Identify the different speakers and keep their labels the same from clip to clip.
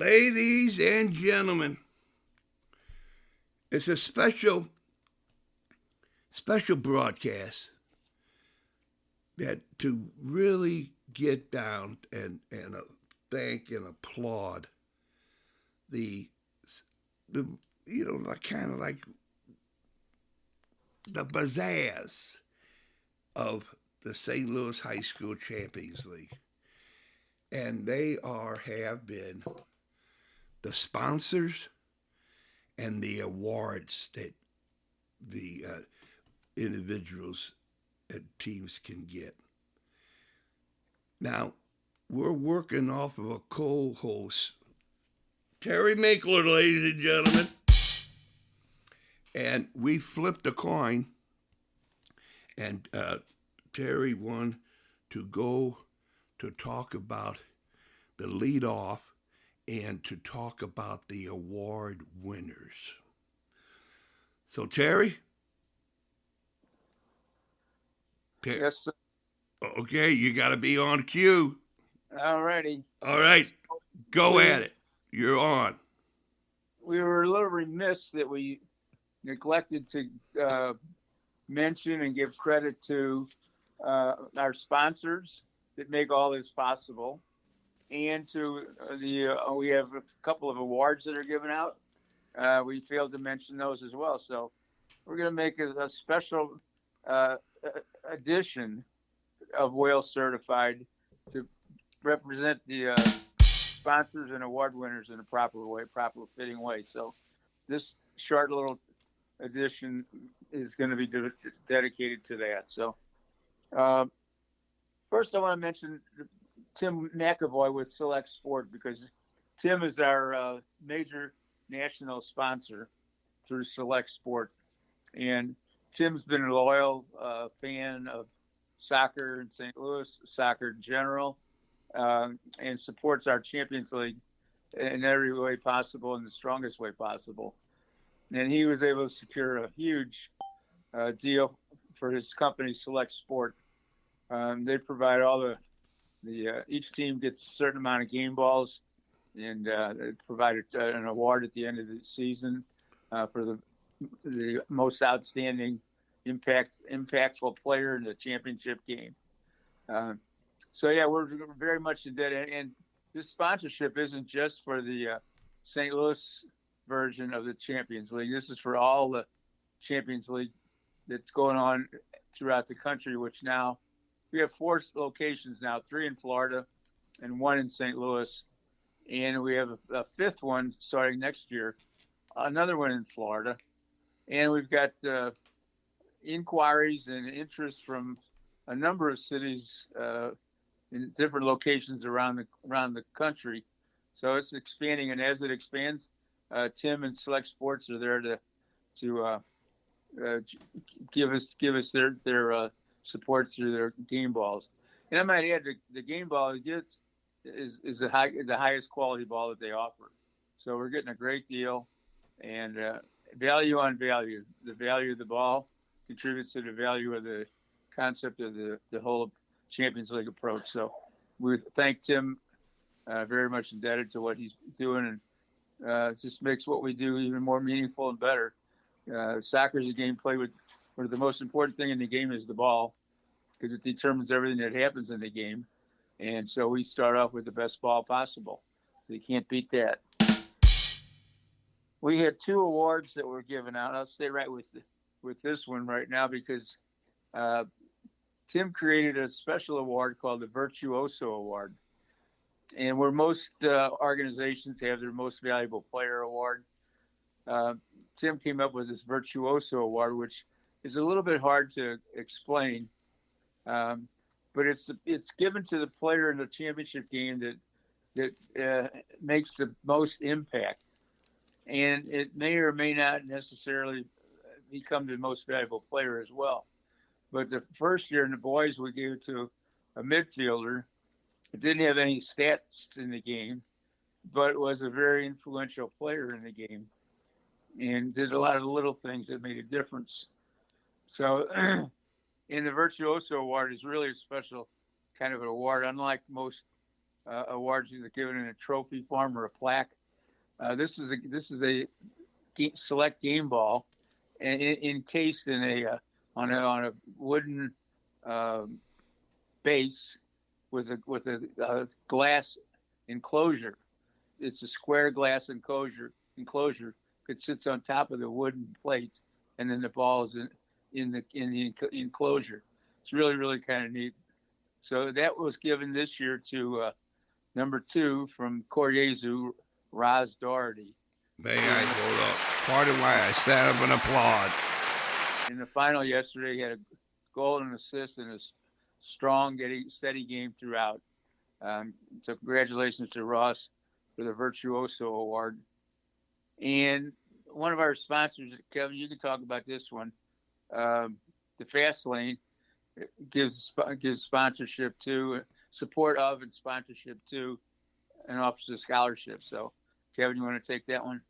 Speaker 1: Ladies and gentlemen, it's a special broadcast that to really get down and thank and applaud the the like kind of like the pizzazz of the St. Louis High School Champions League, and they have been the sponsors and the awards that the individuals and teams can get. Now, we're working off of a co-host, Terry Michler, ladies and gentlemen, and we flipped a coin, and Terry won to go to talk about the lead off and to talk about the award winners. So, Terry?
Speaker 2: Yes, sir.
Speaker 1: Okay, you got to be on cue.
Speaker 2: All righty.
Speaker 1: All right, go at it. You're on.
Speaker 2: We were a little remiss that we neglected to mention and give credit to our sponsors that make all this possible, and to we have a couple of awards that are given out. We failed to mention those as well, so we're going to make a special edition of Wales Certified to represent the sponsors and award winners in a proper fitting way. So this short little edition is going to be dedicated to that. So first I want to mention Tim McAvoy with Select Sport, because Tim is our major national sponsor through Select Sport. And Tim's been a loyal fan of soccer in St. Louis, soccer in general, and supports our Champions League in every way possible, in the strongest way possible. And he was able to secure a huge deal for his company, Select Sport. They provide all the each team gets a certain amount of game balls, and they provide an award at the end of the season for the most outstanding impactful player in the championship game. So yeah, we're very much in debt, and this sponsorship isn't just for the St. Louis version of the Champions League. This is for all the Champions League that's going on throughout the country, which now we have 4 locations now, 3 in Florida and 1 in St. Louis. And we have a 5th one starting next year, another one in Florida. And we've got inquiries and interest from a number of cities in different locations around the country. So it's expanding, and as it expands, Tim and Select Sports are there to give us their support through their game balls. And I might add, the game ball it gets is the highest quality ball that they offer. So we're getting a great deal, and value on value. The value of the ball contributes to the value of the concept of the whole Champions League approach. So we thank Tim, very much indebted to what he's doing, and it just makes what we do even more meaningful and better. Soccer is a game played with, where the most important thing in the game is the ball, because it determines everything that happens in the game. And so we start off with the best ball possible. So you can't beat that. We had 2 awards that were given out. I'll stay right with this one right now, because Tim created a special award called the Virtuoso Award. And where most organizations have their Most Valuable Player Award, Tim came up with this Virtuoso Award, which is a little bit hard to explain. But it's given to the player in the championship game that makes the most impact. And it may or may not necessarily become the most valuable player as well. But the first year in the boys, we gave it to a midfielder. It didn't have any stats in the game, but was a very influential player in the game and did a lot of little things that made a difference. So in the Virtuoso Award is really a special kind of an award. Unlike most awards are given in a trophy form or a plaque. This is a select game ball, and encased in a wooden um, base with a glass enclosure. It's a square glass enclosure that sits on top of the wooden plate, and then the ball is in the enclosure. It's really kind of neat. So that was given this year to number 2 from Coryezu, Roz Doherty.
Speaker 1: May I hold up? Pardon why I stand up and applaud.
Speaker 2: In the final yesterday, he had a goal and an assist and a strong, steady game throughout. So congratulations to Ross for the Virtuoso Award. And one of our sponsors, Kevin, you can talk about this one. The Fast Lane gives sponsorship to, support of, and sponsorship to, and offers a scholarship. So, Kevin, you want to take that one?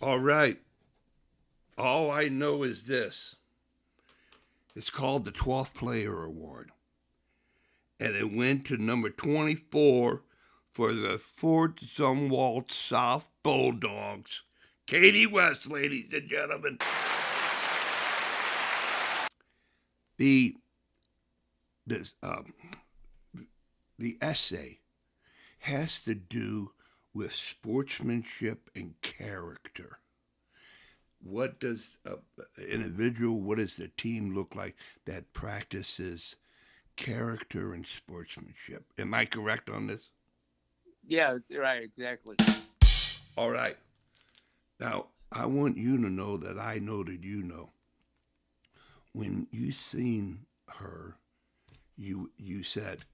Speaker 1: All right. All I know is this. It's called the 12th Player Award. And it went to number 24 for the Fort Zumwalt South Bulldogs. Katie West, ladies and gentlemen. The essay has to do with sportsmanship and character. What does an individual, what does the team look like that practices character and sportsmanship? Am I correct on this?
Speaker 2: Yeah, right, exactly.
Speaker 1: All right. Now, I want you to know that I know that you know. When you seen her, you said,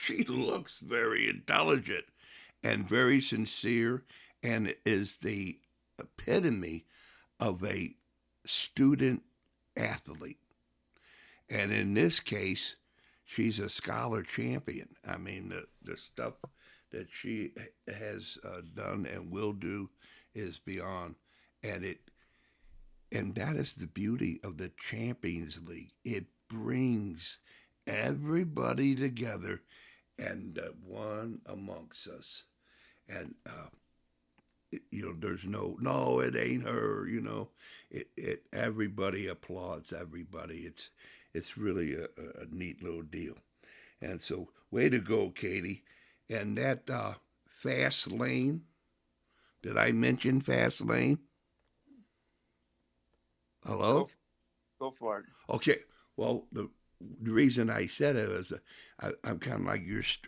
Speaker 1: she looks very intelligent and very sincere and is the epitome of a student athlete. And in this case, she's a scholar champion. I mean, the stuff that she has done and will do is beyond. And that is the beauty of the Champions League. It brings everybody together and one amongst us. And, there's no, it ain't her, everybody applauds everybody. It's really a neat little deal. And so, way to go, Katie. And that Fast Lane, did I mention Fast Lane? Hello?
Speaker 2: Go for it.
Speaker 1: Okay. Well, the reason I said it is I'm kind of like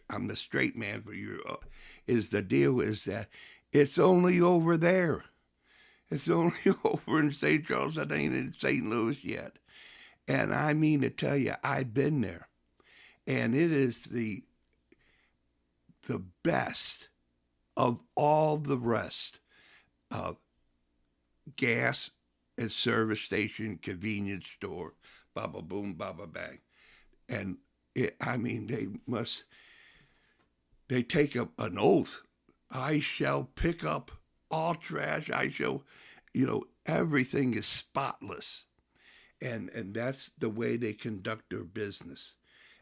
Speaker 1: I'm the straight man for you. Is the deal is that it's only over there. It's only over in St. Charles. It ain't in St. Louis yet. And I mean to tell you, I've been there. And it is the best of all the rest of gas and service station, convenience store, baba boom, baba bang. And they take an oath. I shall pick up all trash. I shall, everything is spotless. And that's the way they conduct their business.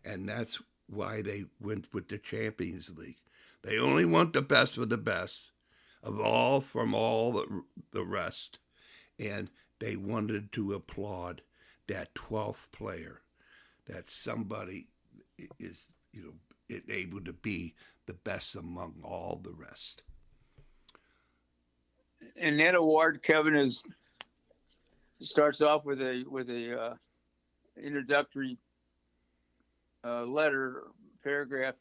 Speaker 1: And that's why they went with the Champions League. They only want the best of the best from all the rest. And they wanted to applaud that 12th player, that somebody is, able to be the best among all the rest.
Speaker 2: And that award, Kevin, starts off with a introductory letter,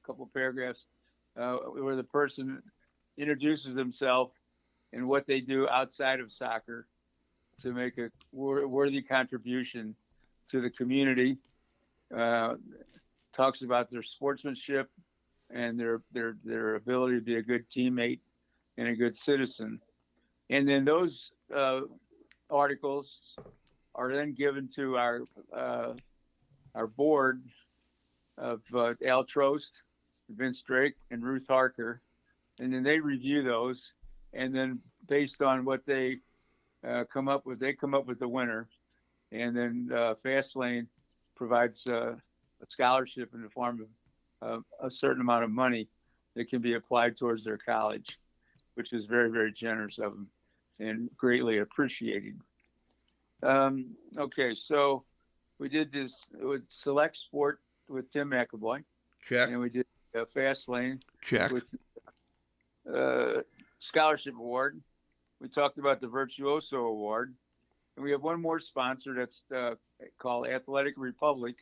Speaker 2: couple paragraphs, where the person introduces themselves and what they do outside of soccer to make a worthy contribution to the community. Talks about their sportsmanship and their ability to be a good teammate and a good citizen. And then those articles are then given to our board of Al Trost, Vince Drake, and Ruth Harker, and then they review those, and then based on what they come up with the winner, and then Fastlane provides a scholarship in the form of a certain amount of money that can be applied towards their college, which is very, very generous of them and greatly appreciated. Okay, so we did this with Select Sport with Tim McAvoy,
Speaker 1: Check.
Speaker 2: and we did Fast Lane
Speaker 1: Check.
Speaker 2: with Scholarship Award. We talked about the Virtuoso Award. And we have one more sponsor that's called Athletic Republic.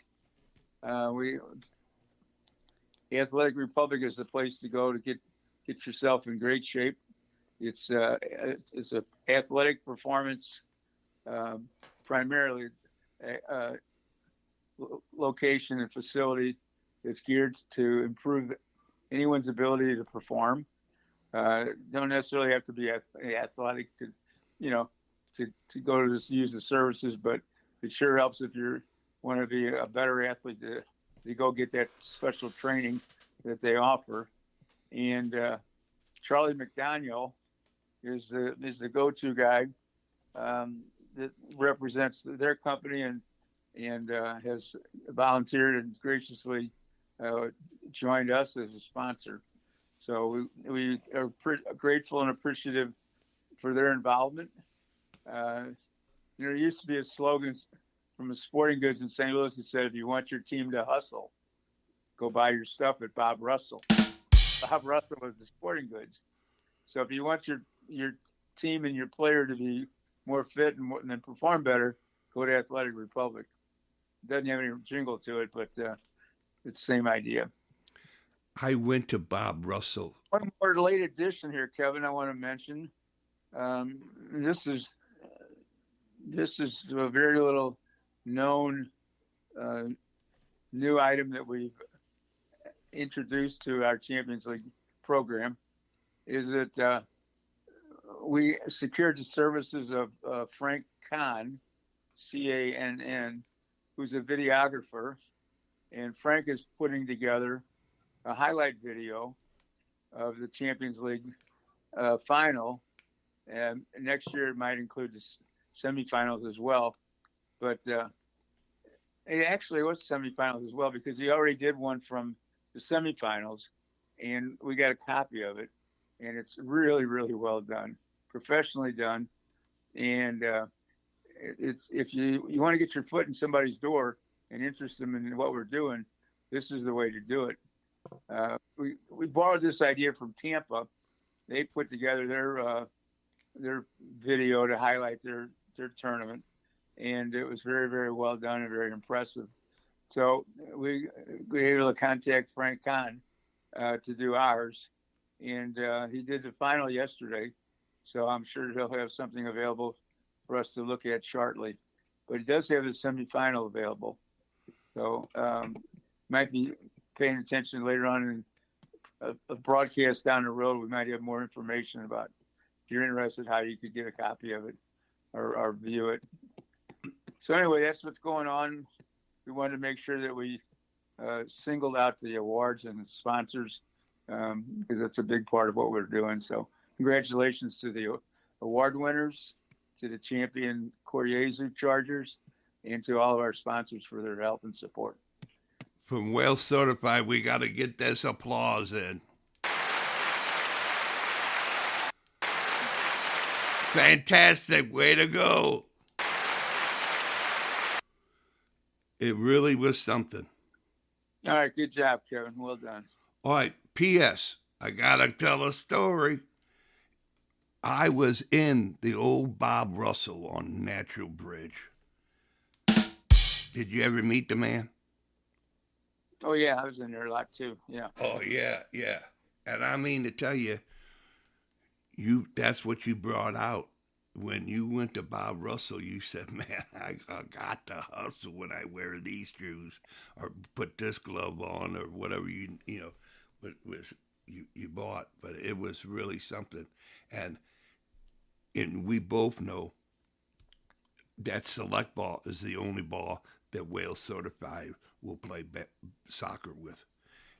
Speaker 2: Athletic Republic is the place to go to get yourself in great shape. It's an athletic performance, primarily location and facility that's geared to improve anyone's ability to perform. Don't necessarily have to be athletic to go to use the services, but it sure helps if you want to be a better athlete to go get that special training that they offer. And Charlie McDaniel is the go-to guy that represents their company and has volunteered and graciously joined us as a sponsor. So we are grateful and appreciative for their involvement. There used to be a slogan from a sporting goods in St. Louis that said, if you want your team to hustle, go buy your stuff at Bob Russell. Bob Russell was the sporting goods. So if you want your team and your player to be more fit and perform better, go to Athletic Republic. It doesn't have any jingle to it, but it's the same idea.
Speaker 1: I went to Bob Russell.
Speaker 2: One more late addition here, Kevin, I want to mention. This is a very little known new item that we've introduced to our Champions League program, is that we secured the services of Frank Kahn, Cann, who's a videographer, and Frank is putting together a highlight video of the Champions League final, and next year it might include the semifinals as well. But it actually was semifinals as well, because he already did one from the semifinals, and we got a copy of it, and it's really, really well done, professionally done. And it's if you want to get your foot in somebody's door and interest them in what we're doing, this is the way to do it. We borrowed this idea from Tampa. They put together their video to highlight their tournament, and it was very, very well done and very impressive. So we were able to contact Frank Kahn to do ours, and he did the final yesterday. So I'm sure he'll have something available for us to look at shortly. But he does have the semifinal available, so might be paying attention later on in a broadcast down the road. We might have more information about, if you're interested, how you could get a copy of it or view it. So anyway, that's what's going on. We wanted to make sure that we singled out the awards and the sponsors, because that's a big part of what we're doing. So congratulations to the award winners, to the champion Koryezu Chargers, and to all of our sponsors for their help and support.
Speaker 1: From Well Certified, we got to get this applause in. Fantastic. Way to go. It really was something.
Speaker 2: All right. Good job, Kevin. Well done.
Speaker 1: All right. P.S. I got to tell a story. I was in the old Bob Russell on Natural Bridge. Did you ever meet the man?
Speaker 2: Oh, yeah. I was in there a lot, too. Yeah.
Speaker 1: Oh, yeah, yeah. And I mean to tell you, that's what you brought out. When you went to Bob Russell, you said, man, I got to hustle when I wear these shoes or put this glove on or whatever you bought. But it was really something. And we both know that Select Ball is the only ball that Wales Certified will play soccer with.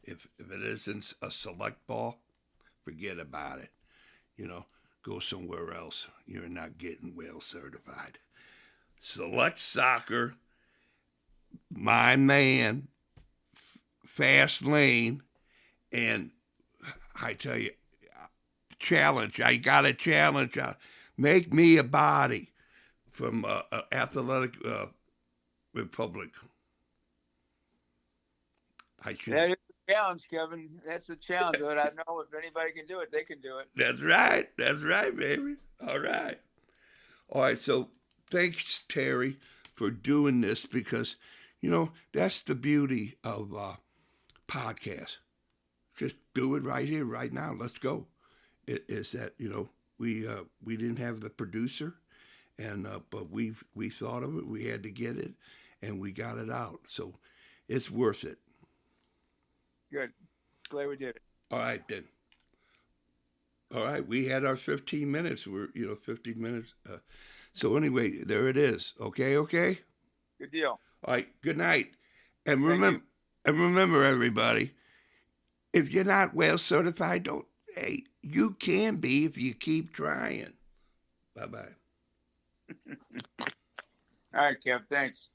Speaker 1: If it isn't a Select Ball, forget about it. Go somewhere else. You're not getting Wales Certified. Select Soccer, my man, fast lane, and I tell you, challenge. I got a challenge. Make me a body from Athletic Republic. I should.
Speaker 2: That is a challenge, Kevin. That's a challenge. But I know if anybody can do it, they can do it.
Speaker 1: That's right. That's right, baby. All right. All right. So thanks, Terry, for doing this because, that's the beauty of podcasts. Just do it right here, right now. Let's go. It is that, we didn't have the producer, and but we thought of it. We had to get it, and we got it out. So it's worth it.
Speaker 2: Good. Glad we did it.
Speaker 1: All right, then. All right, we had our 15 minutes. We're 15 minutes. So anyway, there it is. Okay.
Speaker 2: Good deal.
Speaker 1: All right. Good night. And remember, everybody, if you're not well certified, you can be if you keep trying. Bye-bye.
Speaker 2: All right, Kev. Thanks.